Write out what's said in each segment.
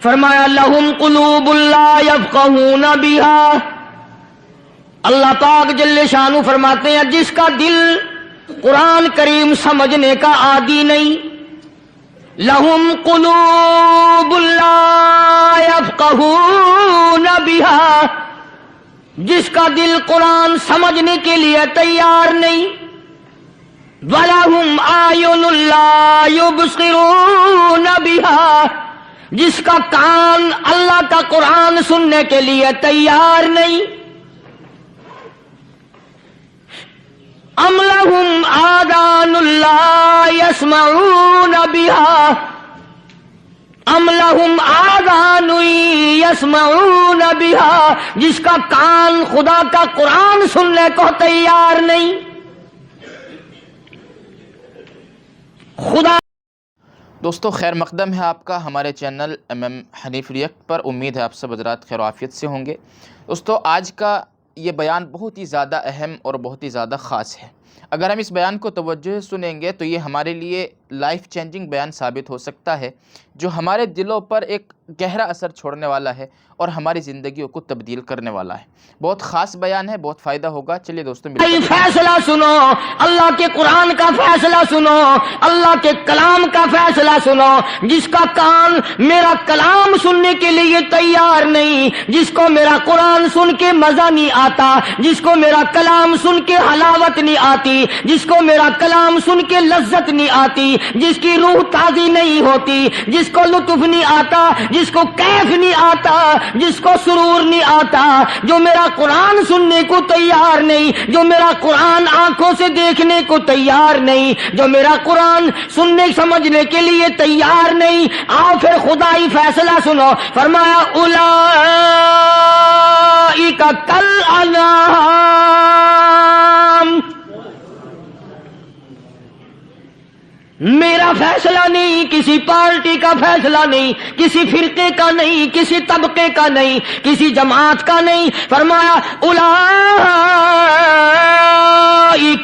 فرمایا لہم قلوب لا یفقہون بہا، اللہ پاک جل شانہ فرماتے ہیں جس کا دل قرآن کریم سمجھنے کا عادی نہیں، لہم قلوب لا یفقہون بہا، جس کا دل قرآن سمجھنے کے لیے تیار نہیں، وَلَهُمْ أَعْيُنٌ لَا يُبْصِرُونَ بِهَا، جس کا کان اللہ کا قرآن سننے کے لیے تیار نہیں، أَمْ لَهُمْ آذَانٌ لَا يَسْمَعُونَ بِهَا، أَمْ لَهُمْ آذَانٌ يَسْمَعُونَ بِهَا، جس کا کان خدا کا قرآن سننے کو تیار نہیں۔ خدا دوستو خیر مقدم ہے آپ کا ہمارے چینل حنیف ریئیکٹ پر۔ امید ہے آپ سب حضرات خیر و عافیت سے ہوں گے۔ دوستو آج کا یہ بیان بہت ہی زیادہ اہم اور بہت ہی زیادہ خاص ہے۔ اگر ہم اس بیان کو توجہ سے سنیں گے تو یہ ہمارے لیے لائف چینجنگ بیان ثابت ہو سکتا ہے، جو ہمارے دلوں پر ایک گہرا اثر چھوڑنے والا ہے اور ہماری زندگیوں کو تبدیل کرنے والا ہے۔ بہت خاص بیان ہے، بہت فائدہ ہوگا۔ چلیے دوستو فیصلہ سنو، اللہ کے قرآن کا فیصلہ سنو، اللہ کے کلام کا فیصلہ سنو۔ جس کا کان میرا کلام سننے کے لیے تیار نہیں، جس کو میرا قرآن سن کے مزہ نہیں آتا، جس کو میرا کلام سن کے حلاوت نہیں آتی، جس کو میرا کلام سن کے لذت نہیں آتی، جس کی روح تازی نہیں ہوتی، جس کو لطف نہیں آتا، جس کو کیف نہیں آتا، جس کو سرور نہیں آتا، جو میرا قرآن سننے کو تیار نہیں، جو میرا قرآن آنکھوں سے دیکھنے کو تیار نہیں، جو میرا قرآن سننے سمجھنے کے لیے تیار نہیں، آؤ پھر خدائی فیصلہ سنو۔ فرمایا اولئک کالانعام، میرا فیصلہ نہیں، کسی پارٹی کا فیصلہ نہیں، کسی فرقے کا نہیں، کسی طبقے کا نہیں، کسی جماعت کا نہیں۔ فرمایا اولئک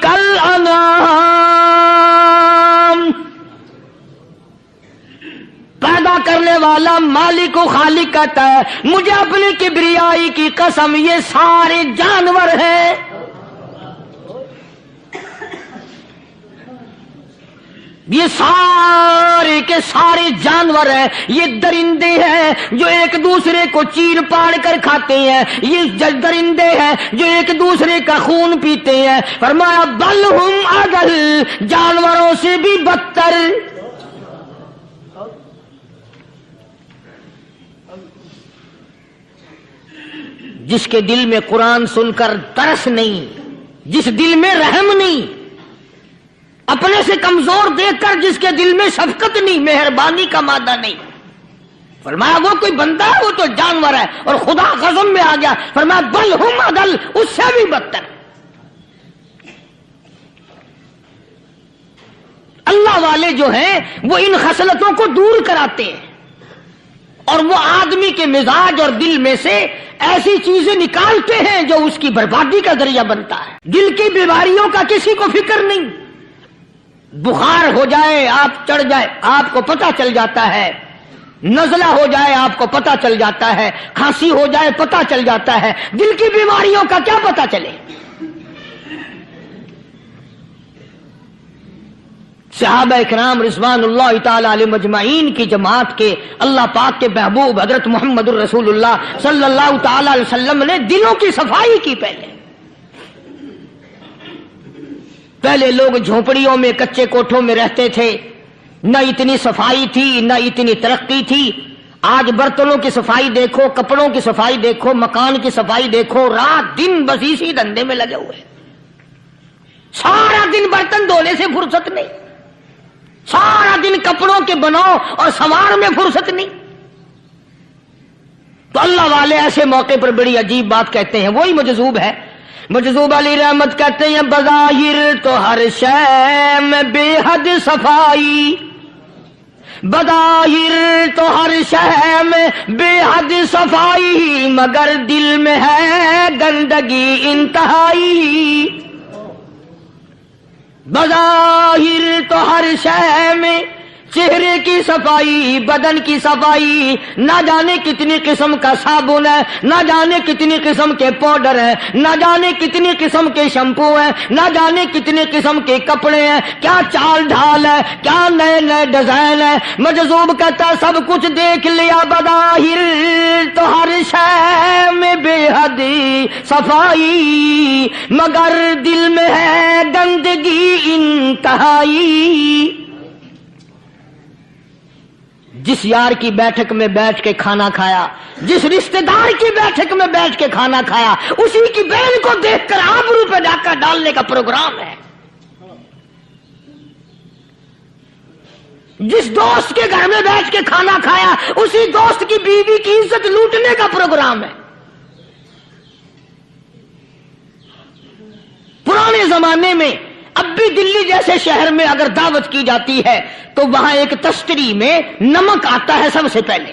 الانعام، پیدا کرنے والا مالک و خالق کہتا ہے مجھے اپنی کبریائی کی قسم یہ سارے جانور ہیں، یہ سارے کے سارے جانور ہیں، یہ درندے ہیں جو ایک دوسرے کو چیر پاڑ کر کھاتے ہیں، یہ درندے ہیں جو ایک دوسرے کا خون پیتے ہیں۔ فرمایا بل ہم اضل، جانوروں سے بھی بدتر۔ جس کے دل میں قرآن سن کر ترس نہیں، جس دل میں رحم نہیں، اپنے سے کمزور دیکھ کر جس کے دل میں شفقت نہیں، مہربانی کا مادہ نہیں، فرمایا وہ کوئی بندہ ہے، وہ تو جانور ہے۔ اور خدا غضب میں آ گیا، فرمایا بل ہم اضل، اس سے بھی بدتر۔ اللہ والے جو ہیں وہ ان خصلتوں کو دور کراتے ہیں، اور وہ آدمی کے مزاج اور دل میں سے ایسی چیزیں نکالتے ہیں جو اس کی بربادی کا ذریعہ بنتا ہے۔ دل کی بیماریوں کا کسی کو فکر نہیں، بخار ہو جائے آپ چڑھ جائے آپ کو پتہ چل جاتا ہے، نزلہ ہو جائے آپ کو پتہ چل جاتا ہے، کھانسی ہو جائے پتہ چل جاتا ہے، دل کی بیماریوں کا کیا پتہ چلے؟ صحابہ اکرام رضوان اللہ تعالی علیہم اجمعین کی جماعت کے اللہ پاک کے محبوب حضرت محمد الرسول اللہ صلی اللہ تعالی علیہ وسلم نے دلوں کی صفائی کی۔ پہلے لوگ جھونپڑیوں میں کچے کوٹھوں میں رہتے تھے، نہ اتنی صفائی تھی نہ اتنی ترقی تھی۔ آج برتنوں کی صفائی دیکھو، کپڑوں کی صفائی دیکھو، مکان کی صفائی دیکھو، رات دن بس اسی دھندے میں لگے ہوئے، سارا دن برتن دھونے سے فرصت نہیں، سارا دن کپڑوں کے بناؤ اور سنوار میں فرصت نہیں۔ تو اللہ والے ایسے موقع پر بڑی عجیب بات کہتے ہیں، وہی مجذوب ہے، مجذوب علی رحمت کہتے ہیں بظاہر تو ہر شے میں بے حد صفائی، بظاہر تو ہر شے میں بے حد صفائی، مگر دل میں ہے گندگی انتہائی۔ بظاہر تو ہر شے میں چہرے کی صفائی، بدن کی صفائی، نہ جانے کتنی قسم کا صابن ہے، نہ جانے کتنی قسم کے پاؤڈر ہیں، نہ جانے کتنی قسم کے شیمپو ہیں، نہ جانے کتنی قسم کے کپڑے ہیں، کیا چال ڈھال ہے، کیا نئے نئے ڈیزائن ہے۔ مجذوب کہتا سب کچھ دیکھ لیا بظاہر، تو ہر شے میں بے حد صفائی، مگر دل میں ہے گندگی انتہائی۔ جس یار کی بیٹھک میں بیٹھ کے کھانا کھایا، جس رشتہ دار کی بیٹھک میں بیٹھ کے کھانا کھایا، اسی کی بہن کو دیکھ کر آبرو پہ ڈاکہ ڈالنے کا پروگرام ہے۔ جس دوست کے گھر میں بیٹھ کے کھانا کھایا، اسی دوست کی بیوی کی عزت لوٹنے کا پروگرام ہے۔ پرانے زمانے میں اب بھی دلی جیسے شہر میں اگر دعوت کی جاتی ہے تو وہاں ایک تشتری میں نمک آتا ہے سب سے پہلے۔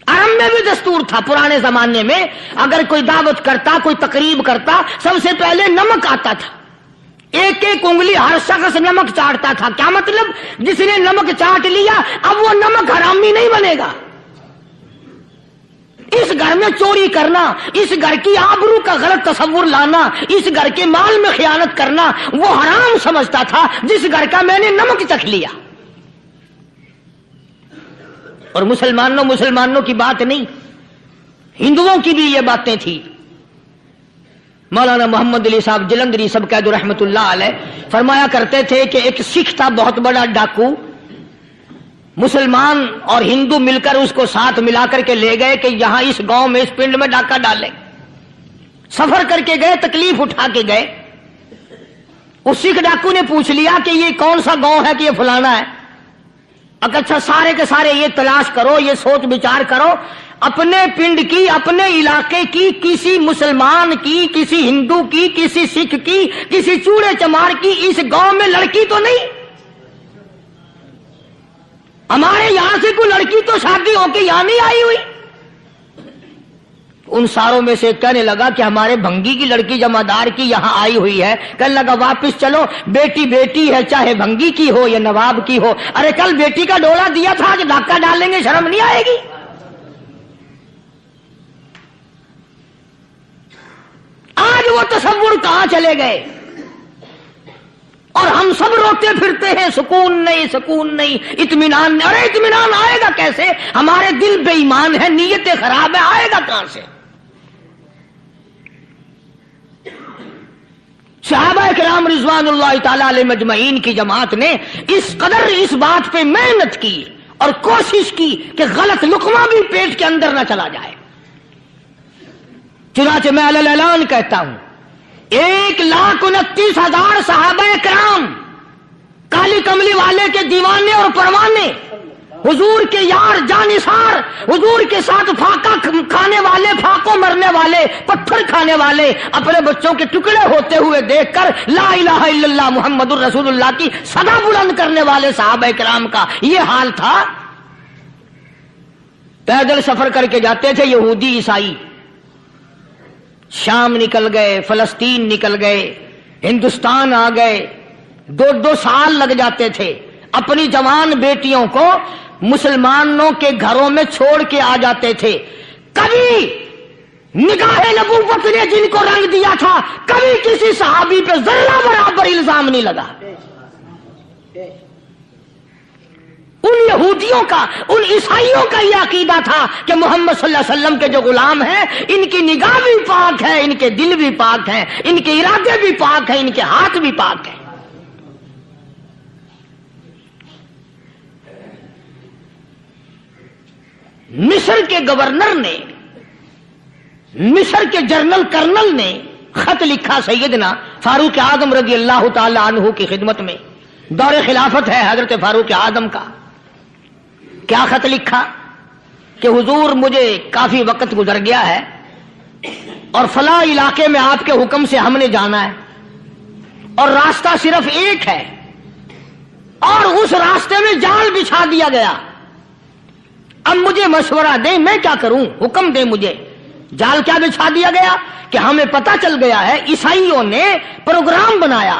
عرب میں بھی دستور تھا پرانے زمانے میں، اگر کوئی دعوت کرتا، کوئی تقریب کرتا، سب سے پہلے نمک آتا تھا۔ ایک ایک انگلی ہر شخص نمک چاٹتا تھا۔ کیا مطلب؟ جس نے نمک چاٹ لیا اب وہ نمک حرامی نہیں بنے گا۔ اس گھر میں چوری کرنا، اس گھر کی آبرو کا غلط تصور لانا، اس گھر کے مال میں خیانت کرنا وہ حرام سمجھتا تھا جس گھر کا میں نے نمک چکھ لیا۔ اور مسلمانوں کی بات نہیں، ہندوؤں کی بھی یہ باتیں تھی۔ مولانا محمد علی صاحب جلندری سب قید رحمت اللہ علیہ فرمایا کرتے تھے کہ ایک سکھ تھا بہت بڑا ڈاکو، مسلمان اور ہندو مل کر اس کو ساتھ ملا کر کے لے گئے کہ یہاں اس گاؤں میں اس پنڈ میں ڈاکہ ڈالیں۔ سفر کر کے گئے، تکلیف اٹھا کے گئے۔ اس سکھ ڈاکو نے پوچھ لیا کہ یہ کون سا گاؤں ہے کہ یہ فلانا ہے۔ اچھا سارے کے سارے یہ تلاش کرو، یہ سوچ بچار کرو، اپنے پنڈ کی، اپنے علاقے کی، کسی مسلمان کی، کسی ہندو کی، کسی سکھ کی، کسی چوڑے چمار کی اس گاؤں میں لڑکی تو نہیں؟ ہمارے یہاں سے کوئی لڑکی تو شادی ہو کے یہاں نہیں آئی ہوئی۔ ان ساروں میں سے کہنے لگا کہ ہمارے بھنگی کی لڑکی جمعدار کی یہاں آئی ہوئی ہے۔ کہنے لگا واپس چلو، بیٹی بیٹی ہے، چاہے بھنگی کی ہو یا نواب کی ہو۔ ارے کل بیٹی کا ڈولا دیا تھا، آج ڈاکہ ڈالیں گے، شرم نہیں آئے گی؟ آج وہ تصور کہاں چلے گئے؟ اور ہم سب روتے پھرتے ہیں، سکون نہیں، سکون نہیں، اطمینان نہیں۔ ارے اطمینان آئے گا کیسے؟ ہمارے دل بے ایمان ہے، نیتیں خراب ہے، آئے گا کہاں سے؟ صحابہ کرام رضوان اللہ تعالی علیہ مجمعین کی جماعت نے اس قدر اس بات پہ محنت کی اور کوشش کی کہ غلط لقمہ بھی پیٹ کے اندر نہ چلا جائے۔ چنانچہ میں علی الاعلان کہتا ہوں، 1,29,000 صحابہ کرام، کالی کملی والے کے دیوانے اور پروانے، حضور کے یار جانثار، حضور کے ساتھ پھاقا کھانے والے، پھاقوں مرنے والے، پتھر کھانے والے، اپنے بچوں کے ٹکڑے ہوتے ہوئے دیکھ کر لا الہ الا اللہ محمد الرسول اللہ کی صدا بلند کرنے والے صحابہ کرام کا یہ حال تھا۔ پیدل سفر کر کے جاتے تھے یہودی عیسائی، شام نکل گئے، فلسطین نکل گئے، ہندوستان آ گئے، 2 سال لگ جاتے تھے، اپنی جوان بیٹیوں کو مسلمانوں کے گھروں میں چھوڑ کے آ جاتے تھے۔ کبھی نگاہ نبوت نے جن کو رنگ دیا تھا، کبھی کسی صحابی پہ ذرہ برابر الزام نہیں لگا۔ ان یہودیوں کا، ان عیسائیوں کا یہ عقیدہ تھا کہ محمد صلی اللہ علیہ وسلم کے جو غلام ہیں، ان کی نگاہ بھی پاک ہے، ان کے دل بھی پاک ہیں، ان کے ارادے بھی پاک ہیں، ان کے ہاتھ بھی پاک ہیں۔ مصر کے گورنر نے، مصر کے جنرل کرنل نے خط لکھا سیدنا فاروق اعظم رضی اللہ تعالی عنہ کی خدمت میں، دور خلافت ہے حضرت فاروق اعظم کا۔ کیا خط لکھا کہ حضور مجھے کافی وقت گزر گیا ہے اور فلاں علاقے میں آپ کے حکم سے ہم نے جانا ہے اور راستہ صرف ایک ہے اور اس راستے میں جال بچھا دیا گیا۔ اب مجھے مشورہ دیں میں کیا کروں، حکم دیں مجھے۔ جال کیا بچھا دیا گیا کہ ہمیں پتہ چل گیا ہے عیسائیوں نے پروگرام بنایا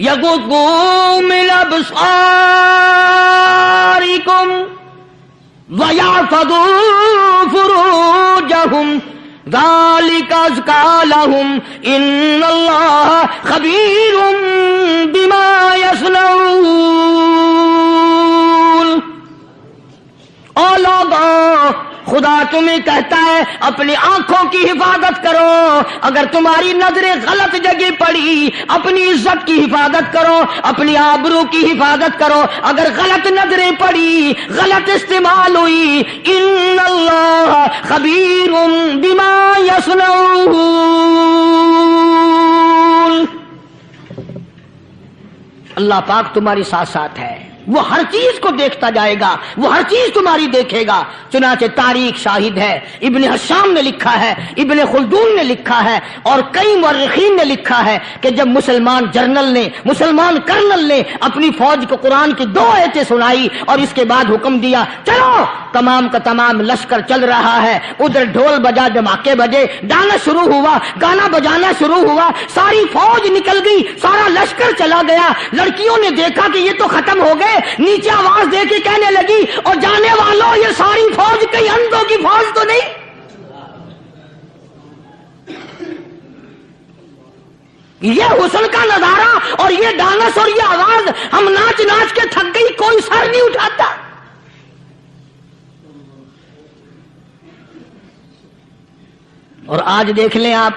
یغضوا من ابصارکم وَيَحْفَظُوا فُرُوجَهُمْ ذَلِكَ أَزْكَىٰ لَهُمْ إِنَّ اللَّهَ خَبِيرٌ بِمَا يَصْنَعُونَ۔ او لوگوں، خدا تمہیں کہتا ہے اپنی آنکھوں کی حفاظت کرو، اگر تمہاری نظریں غلط جگہ پڑی اپنی عزت کی حفاظت کرو، اپنی آبرو کی حفاظت کرو، اگر غلط نظریں پڑی غلط استعمال ہوئی، ان اللہ خبیر بما یصنعون، اللہ پاک تمہاری ساتھ ساتھ ہے، وہ ہر چیز کو دیکھتا جائے گا، وہ ہر چیز تمہاری دیکھے گا۔ چنانچہ تاریخ شاہد ہے، ابن حشام نے لکھا ہے، ابن خلدون نے لکھا ہے، اور کئی مورخین نے لکھا ہے کہ جب مسلمان جرنل نے، مسلمان کرنل نے اپنی فوج کو قرآن کی 2 آیتیں سنائی اور اس کے بعد حکم دیا چلو، تمام کا تمام لشکر چل رہا ہے، ادھر ڈھول بجا، دھماکے بجے، گانا شروع ہوا، گانا بجانا شروع ہوا، ساری فوج نکل گئی، سارا لشکر چلا گیا۔ لڑکیوں نے دیکھا کہ یہ تو ختم ہو گئے، نیچے آواز دے کے کہنے لگی اور جانے والوں یہ ساری فوج کئی اندھوں کی فوج تو نہیں؟ یہ حسن کا نظارہ اور یہ ڈانس اور یہ آواز، ہم ناچ ناچ کے تھک گئی، کوئی سر نہیں اٹھاتا۔ اور آج دیکھ لیں آپ،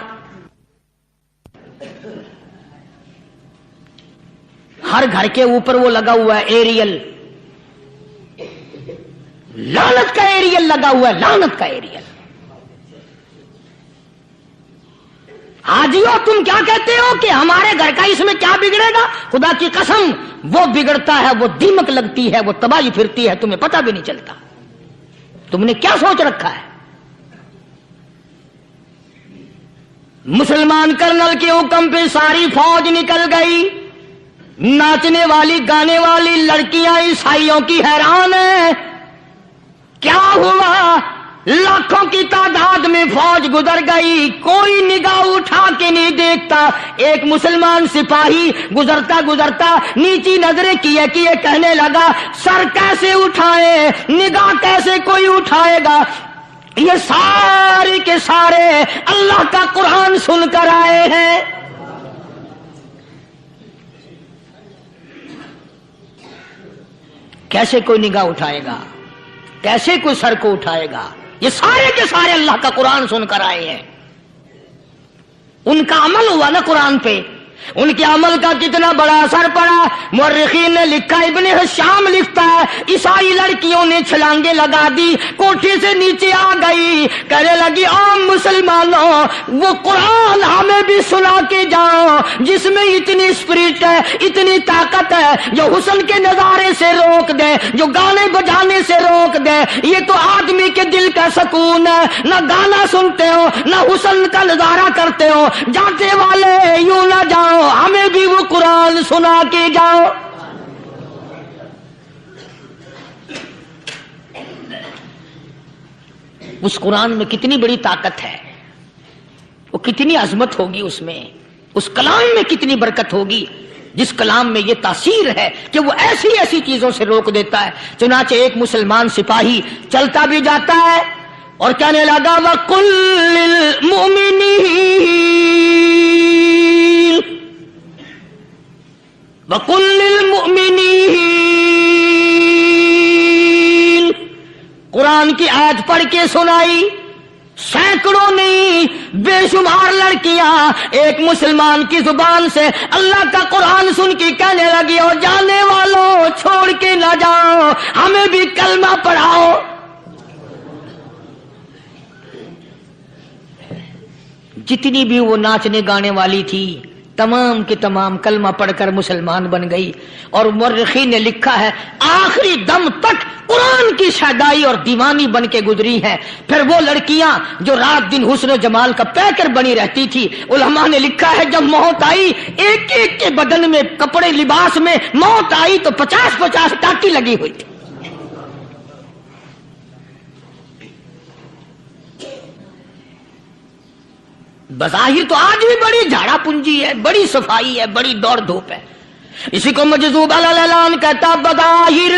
ہر گھر کے اوپر وہ لگا ہوا ہے ایریل، لعنت کا ایریل لگا ہوا ہے، لعنت کا ایریل۔ حاجیو تم کیا کہتے ہو کہ ہمارے گھر کا اس میں کیا بگڑے گا؟ خدا کی قسم وہ بگڑتا ہے، وہ دیمک لگتی ہے، وہ تباہی پھرتی ہے، تمہیں پتہ بھی نہیں چلتا۔ تم نے کیا سوچ رکھا ہے؟ مسلمان کرنل کے حکم پہ ساری فوج نکل گئی، ناچنے والی گانے والی لڑکیاں عیسائیوں کی حیران ہیں، کیا ہوا؟ لاکھوں کی تعداد میں فوج گزر گئی، کوئی نگاہ اٹھا کے نہیں دیکھتا۔ ایک مسلمان سپاہی گزرتا گزرتا نیچی نظریں کیے کیے کہنے لگا سر کیسے اٹھائے، نگاہ کیسے کوئی اٹھائے گا؟ یہ سارے کے سارے اللہ کا قرآن سن کر آئے ہیں۔ کیسے کوئی نگاہ اٹھائے گا؟ کیسے کوئی سر کو اٹھائے گا؟ یہ سارے کے سارے اللہ کا قرآن سن کر آئے ہیں۔ ان کا عمل ہوا نا قرآن پہ، ان کے عمل کا کتنا بڑا اثر پڑا۔ مورخین نے لکھا، ابن حشام لکھتا ہے عیسائی لڑکیوں نے چھلانگے لگا دی، کوٹھی سے نیچے آ گئی، کہنے لگی عام مسلمانوں وہ قرآن ہمیں بھی سنا کے جاؤ جس میں اتنی اسپرٹ ہے، اتنی طاقت ہے، جو حسن کے نظارے سے روک دے، جو گانے بجانے سے روک دے۔ یہ تو آدمی کے دل کا سکون ہے، نہ گانا سنتے ہو نہ حسن کا نظارہ کرتے ہو، جاتے والے یوں نہ جاؤ، ہمیں بھی وہ قرآن سنا کے جاؤ۔ اس قرآن میں کتنی بڑی طاقت ہے، وہ کتنی عظمت ہوگی، اس میں اس کلام میں کتنی برکت ہوگی، جس کلام میں یہ تاثیر ہے کہ وہ ایسی ایسی چیزوں سے روک دیتا ہے۔ چنانچہ ایک مسلمان سپاہی چلتا بھی جاتا ہے اور کہنے لگا وَقُلْ لِلْمُؤْمِنِينَ وَقُلْ لِلْمُؤْمِنِينَ، قرآن کی آیت پڑھ کے سنائی۔ سینکڑوں نہیں بے شمار لڑکیاں ایک مسلمان کی زبان سے اللہ کا قرآن سن کے کہنے لگی اور جانے والوں چھوڑ کے نہ جاؤ، ہمیں بھی کلمہ پڑھاؤ۔ جتنی بھی وہ ناچنے گانے والی تھی تمام کے تمام کلمہ پڑھ کر مسلمان بن گئی۔ اور مورخین نے لکھا ہے آخری دم تک قرآن کی شیدائی اور دیوانی بن کے گزری ہیں۔ پھر وہ لڑکیاں جو رات دن حسن و جمال کا پیکر بنی رہتی تھی، علماء نے لکھا ہے جب موت آئی ایک ایک کے بدن میں کپڑے لباس میں موت آئی تو 50-50 ٹاٹی لگی ہوئی تھی۔ بظاہر تو آج بھی بڑی جھاڑا پنجی ہے، بڑی صفائی ہے، بڑی دوڑ دھوپ ہے، اسی کو مجذوب الاعلان کہتا بظاہر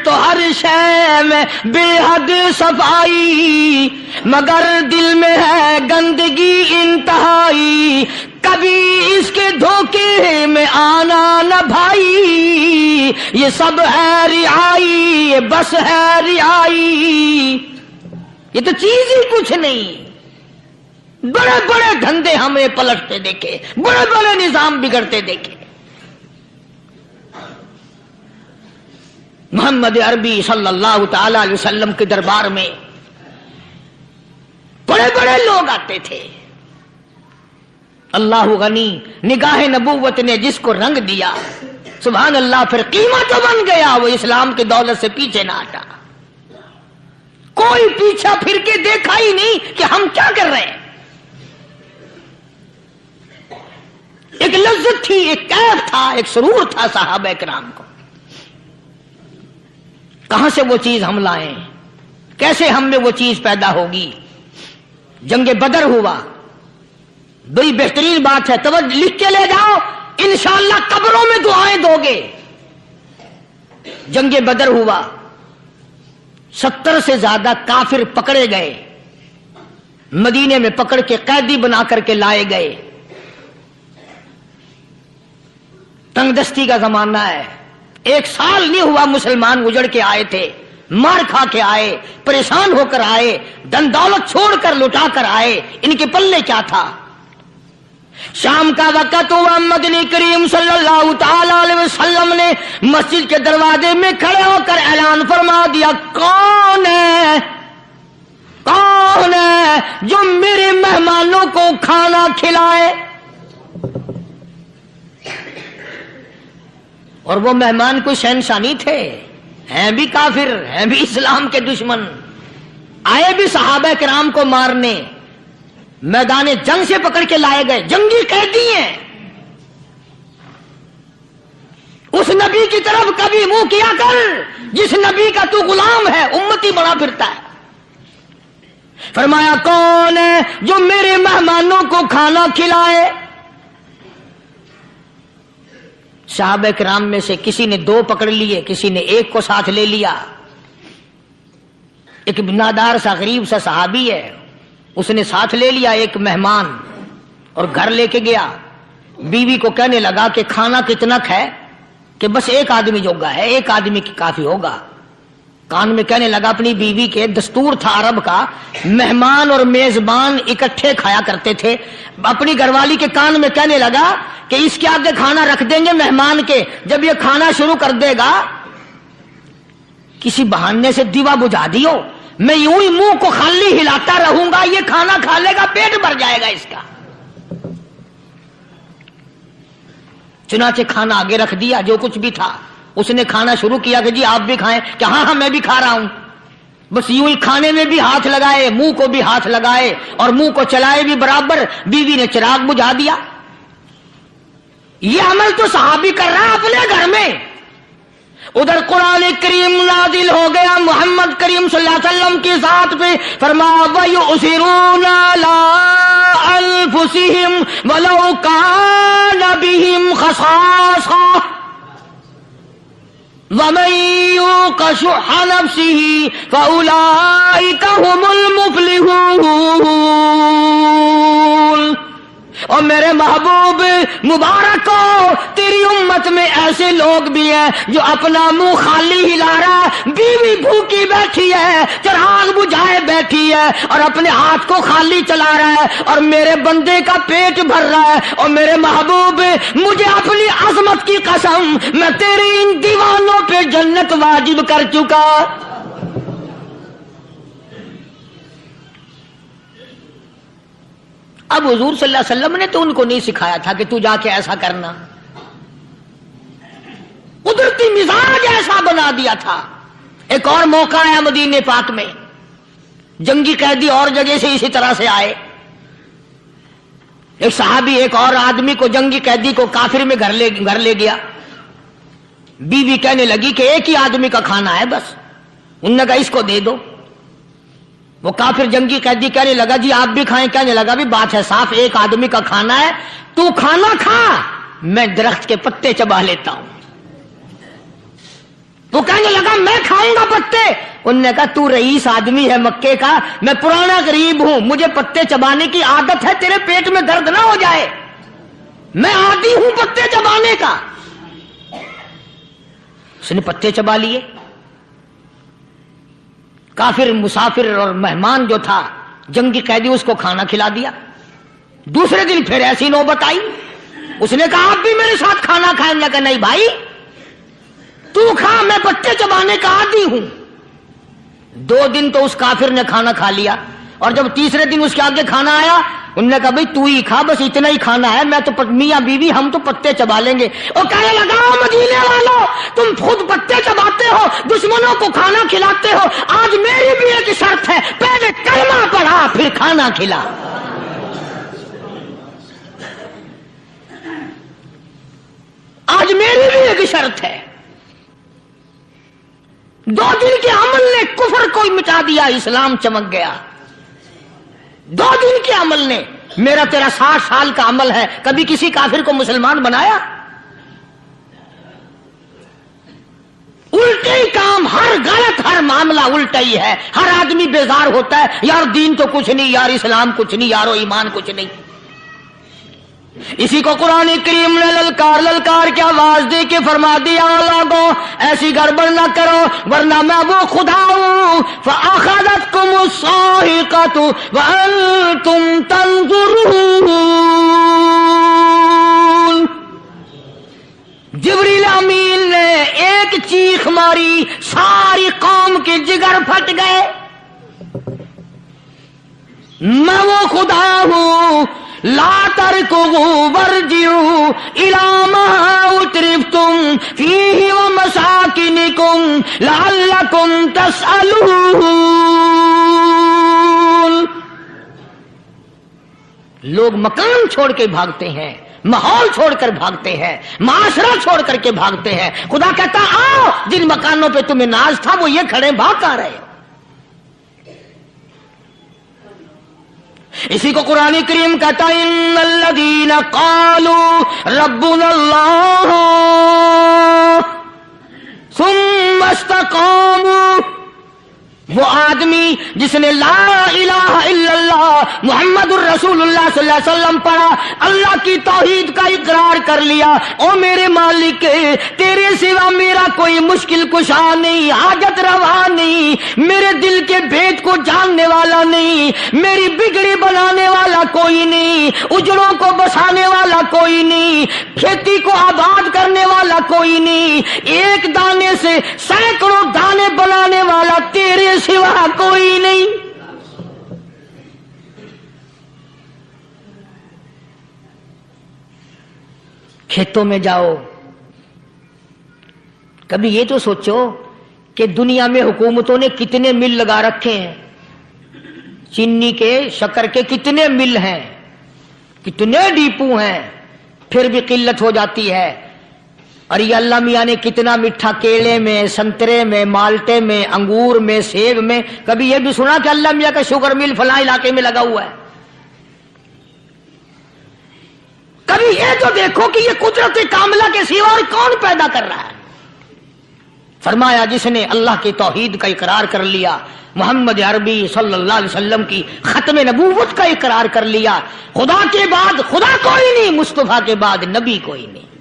تو ہر شے میں بے حد صفائی، مگر دل میں ہے گندگی انتہائی، کبھی اس کے دھوکے میں آنا نہ بھائی، یہ سب ہے رعائی، یہ بس ہے رعائی، یہ تو چیز ہی کچھ نہیں۔ بڑے بڑے دھندے ہمیں پلٹتے دیکھے، بڑے بڑے نظام بگڑتے دیکھے۔ محمد عربی صلی اللہ تعالی علیہ وسلم کے دربار میں بڑے بڑے لوگ آتے تھے۔ اللہ غنی، نگاہ نبوت نے جس کو رنگ دیا، سبحان اللہ، پھر قیمت جو بن گیا وہ اسلام کی دولت سے پیچھے نہ ہٹا۔ کوئی پیچھا پھر کے دیکھا ہی نہیں کہ ہم کیا کر رہے ہیں۔ ایک لذت تھی، ایک کیف تھا، ایک سرور تھا صحابہ کرام کو۔ کہاں سے وہ چیز ہم لائیں؟ کیسے ہم میں وہ چیز پیدا ہوگی؟ جنگ بدر ہوا، بڑی بہترین بات ہے، توجہ لکھ کے لے جاؤ، انشاءاللہ قبروں میں دعائیں دو گے۔ جنگ بدر ہوا، 70 سے زیادہ کافر پکڑے گئے، مدینے میں پکڑ کے قیدی بنا کر کے لائے گئے۔ تنگ دستی کا زمانہ ہے، 1 سال نہیں ہوا مسلمان اجڑ کے آئے تھے، مار کھا کے آئے، پریشان ہو کر آئے، دن دولت چھوڑ کر لٹا کر آئے، ان کے پلے کیا تھا؟ شام کا وقت ہوا، مدنی کریم صلی اللہ تعالی علیہ وسلم نے مسجد کے دروازے میں کھڑے ہو کر اعلان فرما دیا، کون ہے، کون ہے جو میرے مہمانوں کو کھانا کھلائے؟ اور وہ مہمان کوئی شہنشاہ نہیں تھے، ہیں بھی کافر، ہیں بھی اسلام کے دشمن، آئے بھی صحابہ کرام کو مارنے، میدان جنگ سے پکڑ کے لائے گئے، جنگی قیدی ہیں۔ اس نبی کی طرف کبھی منہ کیا کر جس نبی کا تو غلام ہے، امتی بنا پھرتا ہے۔ فرمایا کون ہے جو میرے مہمانوں کو کھانا کھلائے؟ صحابہ کرام میں سے کسی نے 2 پکڑ لیے، کسی نے 1 کو ساتھ لے لیا۔ ایک بنادار سا غریب سا صحابی ہے، اس نے ساتھ لے لیا ایک مہمان اور گھر لے کے گیا۔ بیوی کو کہنے لگا کہ کھانا کتنا ہے، کہ بس 1 آدمی جوگا ہے، 1 آدمی کی کافی ہوگا۔ کان میں کہنے لگا اپنی بیوی کے، دستور تھا عرب کا، مہمان اور میزبان اکٹھے کھایا کرتے تھے۔ اپنی گھر والی کے کان میں کہنے لگا کہ اس کے آگے کھانا رکھ دیں گے مہمان کے، جب یہ کھانا شروع کر دے گا کسی بہانے سے دیوا بجھا دیو، میں یوں ہی منہ کو خالی ہلاتا رہوں گا، یہ کھانا کھا لے گا، پیٹ بھر جائے گا اس کا۔ چنانچہ کھانا آگے رکھ دیا، جو کچھ بھی تھا۔ اس نے کھانا شروع کیا کہ جی آپ بھی کھائیں، کہ ہاں ہاں میں بھی کھا رہا ہوں۔ بس یوں ہی کھانے میں بھی ہاتھ لگائے، منہ کو بھی ہاتھ لگائے اور منہ کو چلائے بھی برابر۔ بیوی نے چراغ بجھا دیا۔ یہ عمل تو صحابی کر رہا ہے اپنے گھر میں۔ ادھر قرآن کریم نازل ہو گیا محمد کریم صلی اللہ علیہ وسلم کی ذات پہ، فرمایا وَيُؤْثِرُونَ عَلَىٰ أَنفُسِهِمْ وَلَوْ كَانَ بِهِمْ خَصَاصَةٌ وَمَن يُوقَ شُحَّ نَفْسِهِ فَأُولَٰئِكَ هُمُ الْمُفْلِحُونَ۔ اور میرے محبوب مبارک ہو، تیری امت میں ایسے لوگ بھی ہیں جو اپنا منہ خالی ہلا رہا ہے، بیوی بھوکی بیٹھی ہے، چراغ بجھائے بیٹھی ہے اور اپنے ہاتھ کو خالی چلا رہا ہے، اور میرے بندے کا پیٹ بھر رہا ہے۔ اور میرے محبوب مجھے اپنی عظمت کی قسم، میں تیری ان دیوانوں پہ جنت واجب کر چکا۔ اب حضور صلی اللہ علیہ وسلم نے تو ان کو نہیں سکھایا تھا کہ تو جا کے ایسا کرنا، قدرتی مزاج ایسا بنا دیا تھا۔ ایک اور موقع آیا مدینے پاک میں، جنگی قیدی اور جگہ سے اسی طرح سے آئے۔ ایک صحابی ایک اور آدمی کو، جنگی قیدی کو کافر میں گھر لے گیا۔ بیوی کہنے لگی کہ 1 ہی آدمی کا کھانا ہے بس، انہوں نے کہا اس کو دے دو۔ وہ کافر جنگی قیدی کہنے لگا جی آپ بھی کھائیں، کہنے لگا بھی بات ہے صاف، 1 آدمی کا کھانا ہے، تو کھانا کھا، میں درخت کے پتے چبا لیتا ہوں. وہ کہنے لگا میں کھاؤں گا پتے. انہوں نے کہا تو رئیس آدمی ہے مکے کا, میں پرانا غریب ہوں, مجھے پتے چبانے کی عادت ہے, تیرے پیٹ میں درد نہ ہو جائے, میں عادی ہوں پتے چبانے کا. اس نے پتے چبا لیے. کافر مسافر اور مہمان جو تھا جنگی قیدی, اس کو کھانا کھلا دیا. دوسرے دن پھر ایسی نوبت آئی, اس نے کہا آپ بھی میرے ساتھ کھانا کھائیں. نے کہا نہیں بھائی تو کھا, میں پتے چبانے کا عادی ہوں. 2 دن تو اس کافر نے کھانا کھا لیا, اور جب تیسرے دن اس کے آگے کھانا آیا, انہوں نے کہا بھائی تو ہی کھا, بس اتنا ہی کھانا ہے, میں تو میاں بیوی ہم تو پتے چبا لیں گے. اور کہنے لگا مدینے والوں تم خود پتے چباتے ہو, دشمنوں کو کھانا کھلاتے ہو, آج میری بھی ایک شرط ہے, پہلے کلمہ پڑھا پھر کھانا کھلا. آج میری بھی ایک شرط ہے. 2 دن کے عمل نے کفر کو مٹا دیا, اسلام چمک گیا. 2 دن کے عمل نے, میرا تیرا 60 سال کا عمل ہے, کبھی کسی کافر کو مسلمان بنایا؟ الٹے ہی کام, ہر غلط, ہر معاملہ الٹا ہی ہے. ہر آدمی بیزار ہوتا ہے, یار دین تو کچھ نہیں, یار اسلام کچھ نہیں, یارو ایمان کچھ نہیں. اسی کو قرآن کریم نے للکار کے آواز دے کے فرما دیا لوگوں ایسی گڑبڑ نہ کرو ورنہ میں وہ خدا ہوں. فَأَخَذَتْكُمُ الصَّاعِقَةُ وَأَنْتُمْ تَنظُرُونَ. جبریل امین نے ایک چیخ ماری, ساری قوم کے جگر پھٹ گئے. میں وہ خدا ہوں, لا تركضوا وارجعوا إلى ما أترفتم فيه ومساكنكم لعلكم تسألون. لوگ مکان چھوڑ کے بھاگتے ہیں, ماحول چھوڑ کر بھاگتے ہیں, معاشرہ چھوڑ کر کے بھاگتے ہیں. خدا کہتا آؤ, جن مکانوں پہ تمہیں ناز تھا وہ یہ کھڑے بھاگ آ رہے. اسی کو قرآن کریم کہتا ہے ان الذین قالوا ربنا اللہ ثم استقاموا. وہ آدمی جس نے لا الہ الا اللہ محمد الرسول اللہ صلی اللہ علیہ وسلم پڑھا, اللہ کی توحید کا اقرار کر لیا, او میرے مالک تیرے سوا میرا کوئی مشکل کشا نہیں, حاجت روا نہیں, میرے دل کے بھید کو جاننے والا نہیں, میری بگڑی بنانے والا کوئی نہیں, اجڑوں کو بسانے والا کوئی نہیں, کھیتی کو آباد کرنے والا کوئی نہیں, ایک دانے سے سینکڑوں دانے بنانے والا تیرے سوا کوئی نہیں. کھیتوں میں جاؤ, کبھی یہ تو سوچو کہ دنیا میں حکومتوں نے کتنے مل لگا رکھے ہیں, چینی کے, شکر کے کتنے مل ہیں, کتنے ڈیپو ہیں, پھر بھی قلت ہو جاتی ہے. اور یہ اللہ میاں نے کتنا میٹھا کیلے میں, سنترے میں, مالٹے میں, انگور میں, سیب میں. کبھی یہ بھی سنا کہ اللہ میاں کا شوگر مل فلاں علاقے میں لگا ہوا ہے؟ کبھی یہ تو دیکھو کہ یہ قدرت کاملہ کے سوا اور کون پیدا کر رہا ہے. فرمایا جس نے اللہ کی توحید کا اقرار کر لیا, محمد عربی صلی اللہ علیہ وسلم کی ختم نبوت کا اقرار کر لیا, خدا کے بعد خدا کوئی نہیں, مصطفیٰ کے بعد نبی کوئی نہیں.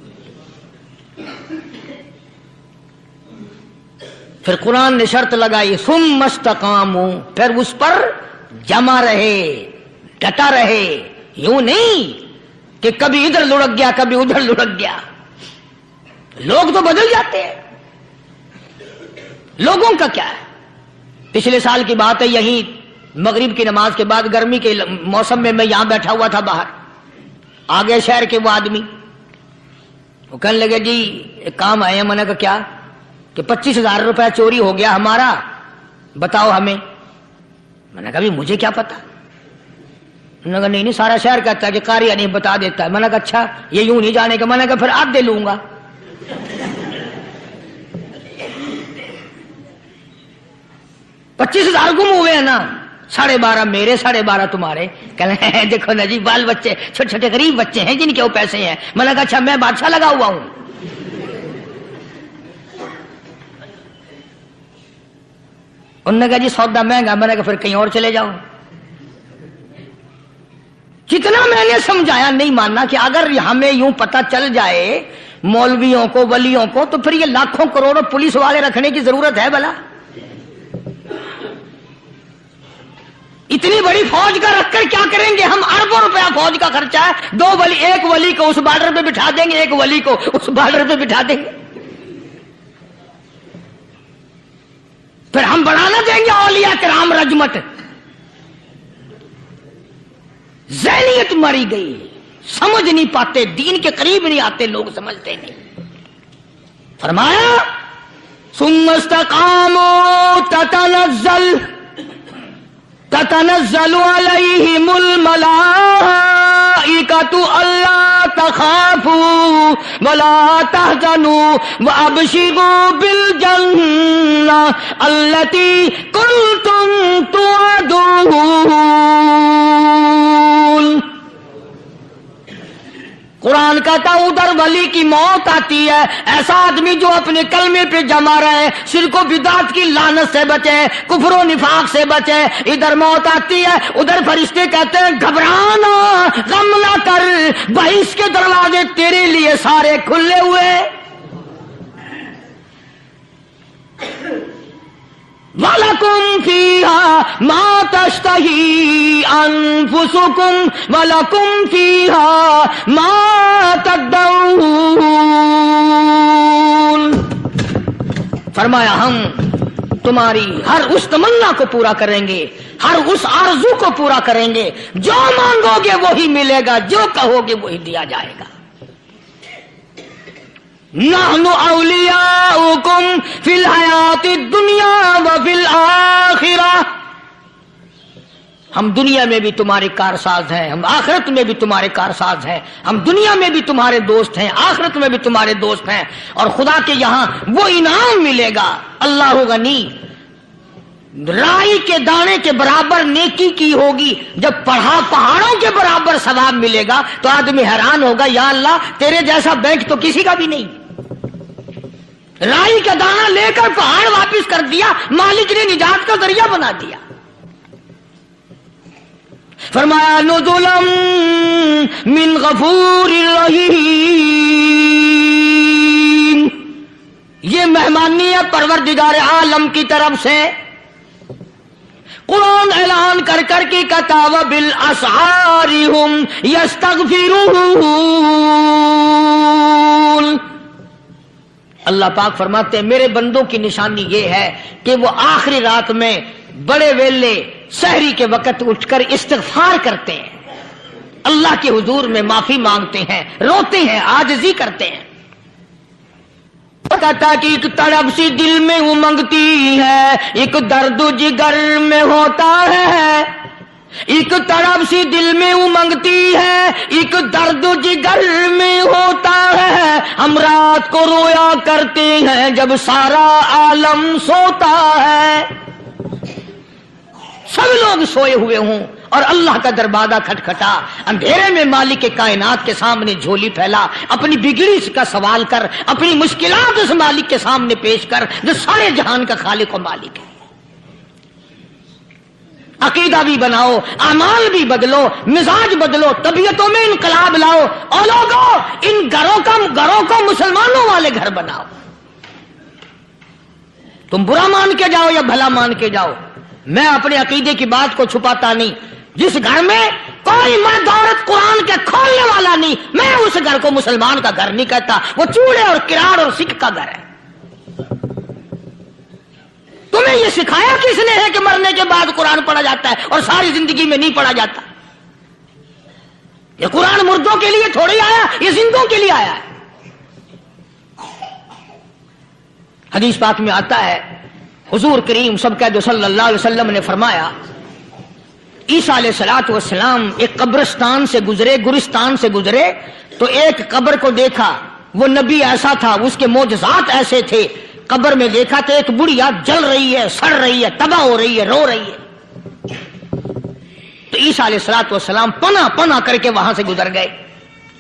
پھر قرآن نے شرط لگائی ثم استقاموا, پھر اس پر جمع رہے, ڈٹا رہے. یوں نہیں کہ کبھی ادھر لڑک گیا کبھی ادھر لڑک گیا. لوگ تو بدل جاتے ہیں, لوگوں کا کیا ہے. پچھلے سال کی بات ہے, یہیں مغرب کی نماز کے بعد گرمی کے موسم میں یہاں بیٹھا ہوا تھا باہر, آگے شہر کے وہ آدمی, وہ کہنے لگے جی ایک کام آئے ہیں. میں نے کہا کیا؟ کہ 25,000 روپے چوری ہو گیا ہمارا, بتاؤ ہمیں. میں نے کہا مجھے کیا پتا. انہوں نے کہا نہیں سارا شہر کہتا ہے کہ قاریہ نہیں بتا دیتا ہے. میں نے کہا اچھا یہ یوں نہیں جانے کا. میں نے کہا پھر آپ دے لوں گا. 25,000 گم ہوئے ہیں نا, 12.5 میرے 12.5 تمہارے. کہنے ہیں دیکھو نا جی بال بچے چھوٹے چھوٹے غریب بچے ہیں جن کے وہ پیسے ہیں. میں نے کہا اچھا میں بادشاہ لگا ہوا ہوں. انہوں نے کہا جی سودا مہنگا. میں نے کہا پھر کہیں اور چلے جاؤ. کتنا میں نے سمجھایا نہیں ماننا کہ اگر ہمیں یوں پتہ چل جائے مولویوں کو ولیوں کو تو پھر یہ لاکھوں کروڑوں پولیس والے رکھنے کی ضرورت ہے بھلا؟ اتنی بڑی فوج کا رکھ کر کیا کریں گے ہم؟ اربوں روپیہ فوج کا خرچہ ہے. 2 ولی، ایک ولی کو اس بارڈر پہ بٹھا دیں گے، ایک ولی کو اس بارڈر پہ بٹھا دیں گے. پھر ہم بڑھانا دیں گے اولیاء کرام رجمت. ذہنیت مری گئی، سمجھ نہیں پاتے، دین کے قریب نہیں آتے لوگ، سمجھتے نہیں. فرمایا ثم استقاموا تتنزل علیہم الملائکۃ الا تخافوا ولا تحزنوا وابشروا بالجنہ التی کنتم توعدون. قرآن کہتا ادھر ولی کی موت آتی ہے، ایسا آدمی جو اپنے کلمے پہ جمع رہے، شرک و بدعت کی لعنت سے بچے، کفر و نفاق سے بچے. ادھر موت آتی ہے، ادھر فرشتے کہتے ہیں گھبرانا، غم نہ کر، بہشت کے دروازے تیرے لیے سارے کھلے ہوئے. وَلَكُمْ فِيهَا مَا تَشْتَهِي أَنفُسُكُمْ وَلَكُمْ فِيهَا مَا تَدَّعُونَ. فرمایا ہم تمہاری ہر اس تمنا کو پورا کریں گے، ہر اس آرزو کو پورا کریں گے. جو مانگو گے وہی ملے گا، جو کہو گے وہی دیا جائے گا. نحن اولیاؤکم فی الحیات الدنیا وفی الآخرہ. ہم دنیا میں بھی تمہارے کارساز ہیں، ہم آخرت میں بھی تمہارے کارساز ہیں. ہم دنیا میں بھی تمہارے دوست ہیں، آخرت میں بھی تمہارے دوست ہیں. اور خدا کے یہاں وہ انعام ملے گا. اللہ غنی، رائی کے دانے کے برابر نیکی کی ہوگی، جب پہاڑوں کے برابر ثواب ملے گا تو آدمی حیران ہوگا، یا اللہ تیرے جیسا بینک تو کسی کا بھی نہیں. رائی کا دانہ لے کر پہاڑ واپس کر دیا، مالک نے نجات کا ذریعہ بنا دیا. فرمایا نزلا من غفور رحیم. یہ مہمانی ہے پروردگار عالم کی طرف سے. قرآن اعلان کر کر کے کہتا وبالاسحار هم یستغفرون. اللہ پاک فرماتے ہیں میرے بندوں کی نشانی یہ ہے کہ وہ آخری رات میں بڑے ویلے سحری کے وقت اٹھ کر استغفار کرتے ہیں، اللہ کے حضور میں معافی مانگتے ہیں، روتے ہیں، عاجزی کرتے ہیں. کہتا کہ ایک تڑپ سی دل میں امنگتی ہے، ایک درد جگر میں ہوتا ہے. ایک تڑپ سی دل میں امنگتی ہے، ایک درد جگر میں ہوتا ہے. ہم رات کو رویا کرتے ہیں جب سارا عالم سوتا ہے. سب لوگ سوئے ہوئے ہوں اور اللہ کا دروازہ کھٹکھٹا، اندھیرے میں مالک کائنات کے سامنے جھولی پھیلا، اپنی بگڑی کا سوال کر، اپنی مشکلات اس مالک کے سامنے پیش کر جو سارے جہان کا خالق و مالک ہے. عقیدہ بھی بناؤ، اعمال بھی بدلو، مزاج بدلو، طبیعتوں میں انقلاب لاؤ. اور لوگوں ان گھروں کو مسلمانوں والے گھر بناؤ. تم برا مان کے جاؤ یا بھلا مان کے جاؤ، میں اپنے عقیدے کی بات کو چھپاتا نہیں. جس گھر میں کوئی مرد عورت قرآن کے کھولنے والا نہیں، میں اس گھر کو مسلمان کا گھر نہیں کہتا. وہ چوڑے اور کراڑ اور سکھ کا گھر ہے. تمہیں یہ سکھایا کس نے ہے کہ مرنے کے بعد قرآن پڑھا جاتا ہے اور ساری زندگی میں نہیں پڑھا جاتا؟ یہ قرآن مردوں کے لیے تھوڑی آیا، یہ زندوں کے لیے آیا ہے. حدیث پاک میں آتا ہے حضور کریم سب کہہ دو صلی اللہ علیہ وسلم نے فرمایا عیسیٰ علیہ الصلوۃ والسلام ایک قبرستان سے گزرے، گورستان سے گزرے تو ایک قبر کو دیکھا. وہ نبی ایسا تھا، اس کے معجزات ایسے تھے. قبر میں دیکھا کہ ایک بڑھیا جل رہی ہے، سڑ رہی ہے، تباہ ہو رہی ہے، رو رہی ہے. تو عیسیٰ علیہ السلام پناہ پناہ کر کے وہاں سے گزر گئے.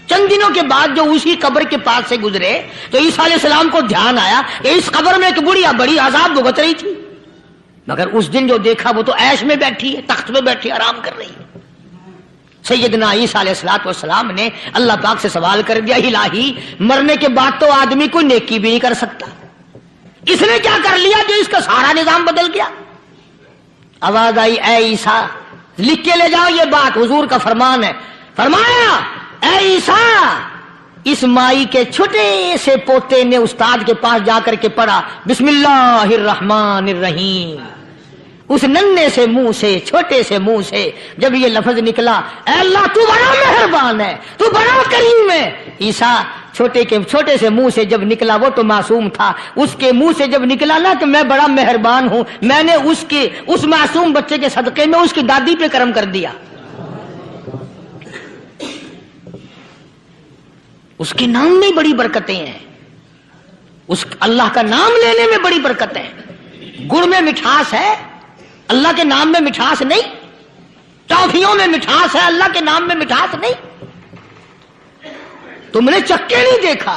چند دنوں کے بعد جو اسی قبر کے پاس سے گزرے تو عیسیٰ علیہ السلام کو دھیان آیا کہ اس قبر میں ایک بڑھیا بڑی عذاب بھگت رہی تھی، مگر اس دن جو دیکھا وہ تو عیش میں بیٹھی ہے، تخت میں بیٹھی آرام کر رہی ہے. سیدنا عیسیٰ علیہ السلام نے اللہ پاک سے سوال کر دیا، الہی مرنے کے بعد تو آدمی کوئی نیکی بھی نہیں کر سکتا، اس نے کیا کر لیا جو اس کا سارا نظام بدل گیا؟ آواز آئی، اے عیسیٰ لکھ کے لے جاؤ یہ بات، حضور کا فرمان ہے. فرمایا، اے عیسیٰ اس مائی کے چھوٹے سے پوتے نے استاد کے پاس جا کر کے پڑھا بسم اللہ الرحمن الرحیم. اس ننھے سے منہ سے، چھوٹے سے منہ سے جب یہ لفظ نکلا، اے اللہ تو بڑا مہربان ہے، تو بڑا کریم ہے. عیسیٰ چھوٹے سے منہ سے جب نکلا، وہ تو معصوم تھا، اس کے منہ سے جب نکلا نا کہ میں بڑا مہربان ہوں، میں نے اس معصوم بچے کے صدقے میں اس کی دادی پہ کرم کر دیا. اس کے نام میں بڑی برکتیں ہیں، اس اللہ کا نام لینے میں بڑی برکت ہے. گڑ میں مٹھاس ہے، اللہ کے نام میں مٹھاس نہیں. ٹافیوں میں مٹھاس ہے، اللہ کے نام میں مٹھاس نہیں. تم نے چکھ کے نہیں دیکھا،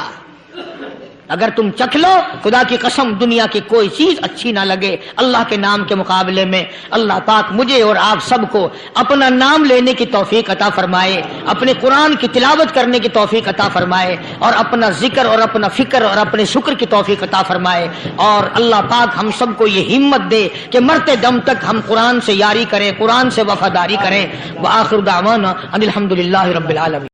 اگر تم چکھ لو خدا کی قسم دنیا کی کوئی چیز اچھی نہ لگے اللہ کے نام کے مقابلے میں. اللہ پاک مجھے اور آپ سب کو اپنا نام لینے کی توفیق عطا فرمائے، اپنے قرآن کی تلاوت کرنے کی توفیق عطا فرمائے، اور اپنا ذکر اور اپنا فکر اور اپنے شکر کی توفیق عطا فرمائے. اور اللہ پاک ہم سب کو یہ ہمت دے کہ مرتے دم تک ہم قرآن سے یاری کریں، قرآن سے وفاداری کریں. وآخر دعوانا ان الحمدللہ رب العالمین.